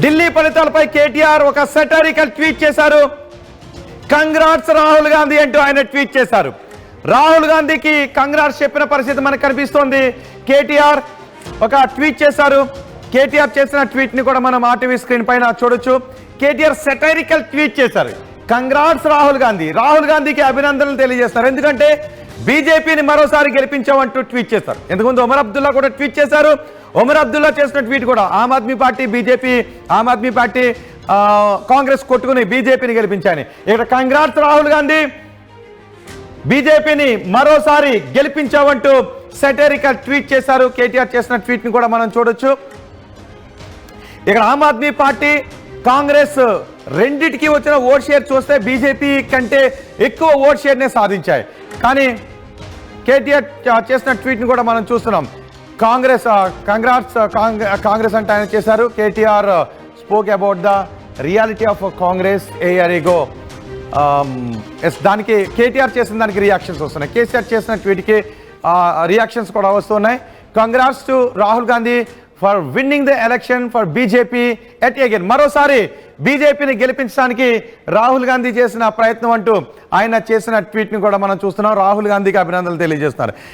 ఢిల్లీ ఫలితాలపై కేటీఆర్ ఒక satirical tweet చేశారు. కంగ్రాట్స్ రాహుల్ గాంధీ అంటూ ఆయన ట్వీట్ చేశారు. రాహుల్ గాంధీకి కంగ్రాట్స్ చెప్పిన పరిస్థితి మనకు కనిపిస్తోంది. కేటీఆర్ ఒక ట్వీట్ చేశారు. కేటీఆర్ చేసిన ట్వీట్ ని కూడా మనం ఆర్టీవీ స్క్రీన్ పైన చూడొచ్చు. కేటీఆర్ సెటరికల్ ట్వీట్ చేశారు. కంగ్రాట్స్ రాహుల్ గాంధీ, రాహుల్ గాంధీకి అభినందనలు తెలియజేస్తారు. ఎందుకంటే బీజేపీని మరోసారి గెలిపించామంటూ ట్వీట్ చేశారు. ఇంతకుముందు ఒమర్ అబ్దుల్లా కూడా ట్వీట్ చేశారు. ఒమర్ అబ్దుల్లా చేసిన ట్వీట్ కూడా Aam Aadmi party BJP, Aam Aadmi party Congress కొట్టుకుని బీజేపీని గెలిపించాయని. ఇక్కడ కంగ్రాట్స్ రాహుల్ గాంధీ, బీజేపీని మరోసారి గెలిపించామంటూ సెటరికల్ ట్వీట్ చేశారు. కేటీఆర్ చేసిన ట్వీట్ ని కూడా మనం చూడొచ్చు. ఇక్కడ ఆమ్ ఆద్మీ పార్టీ కాంగ్రెస్ రెండిటికి వచ్చిన ఓట్ షేర్ చూస్తే బీజేపీ కంటే ఎక్కువ ఓట్ షేర్నే సాధించాయి. కానీ కేటీఆర్ చేసిన ట్వీట్ని కూడా మనం చూస్తున్నాం. కాంగ్రెస్ కంగ్రాట్స్ కాంగ్రెస్ అంటే ఆయన చేశారు. KTR spoke about the reality of Congress A year ago. దానికి కేటీఆర్ చేసిన దానికి రియాక్షన్స్ వస్తున్నాయి. కేసీఆర్ చేసిన ట్వీట్కి రియాక్షన్స్ కూడా వస్తున్నాయి. Congrats to Rahul Gandhi for winning the election for BJP at again. మరోసారి బీజేపీని గెలిపించడానికి రాహుల్ గాంధీ చేసిన ప్రయత్నం అంటూ ఆయన చేసిన ట్వీట్ని కూడా మనం చూస్తున్నాం. రాహుల్ గాంధీకి అభినందనలు తెలియజేస్తున్నారు.